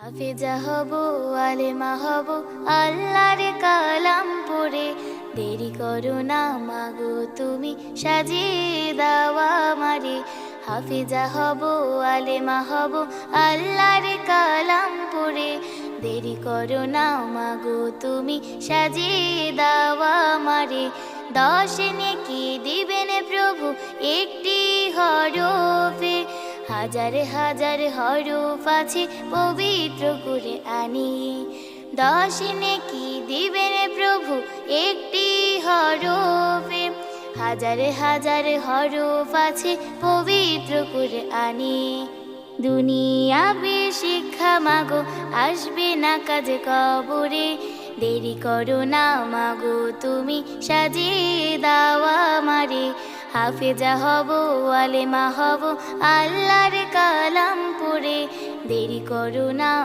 হাফেজা হব, আলেমা হব, আল্লাহর কালাম পড়ে। দেরি করো না মাগো তুমি, সাজিয়ে দাও আমারে। হাফেজা হব, আলেমা হব, আল্লাহর কালাম পড়ে। দেরি করো না মাগো তুমি, সাজিয়ে দাও আমারে। 10 নেকি দিবেন প্রভু একটি হরফে, হাজার হাজার হরফ আছে পবিত্র করে আনি। 10 নেকি দিবেন প্রভু একটি হরফে, হাজার হাজার হরফ আছে পবিত্র করে আনি। দুনিয়াবি শিক্ষা মাগো আসবে না কাজে কবরে। দেরি করো না মাগো তুমি, সাজিয়ে দাও আমারে। হাফেজা হব, আলেমা হব, আল্লাহর কালাম পড়ে। দেরি করো না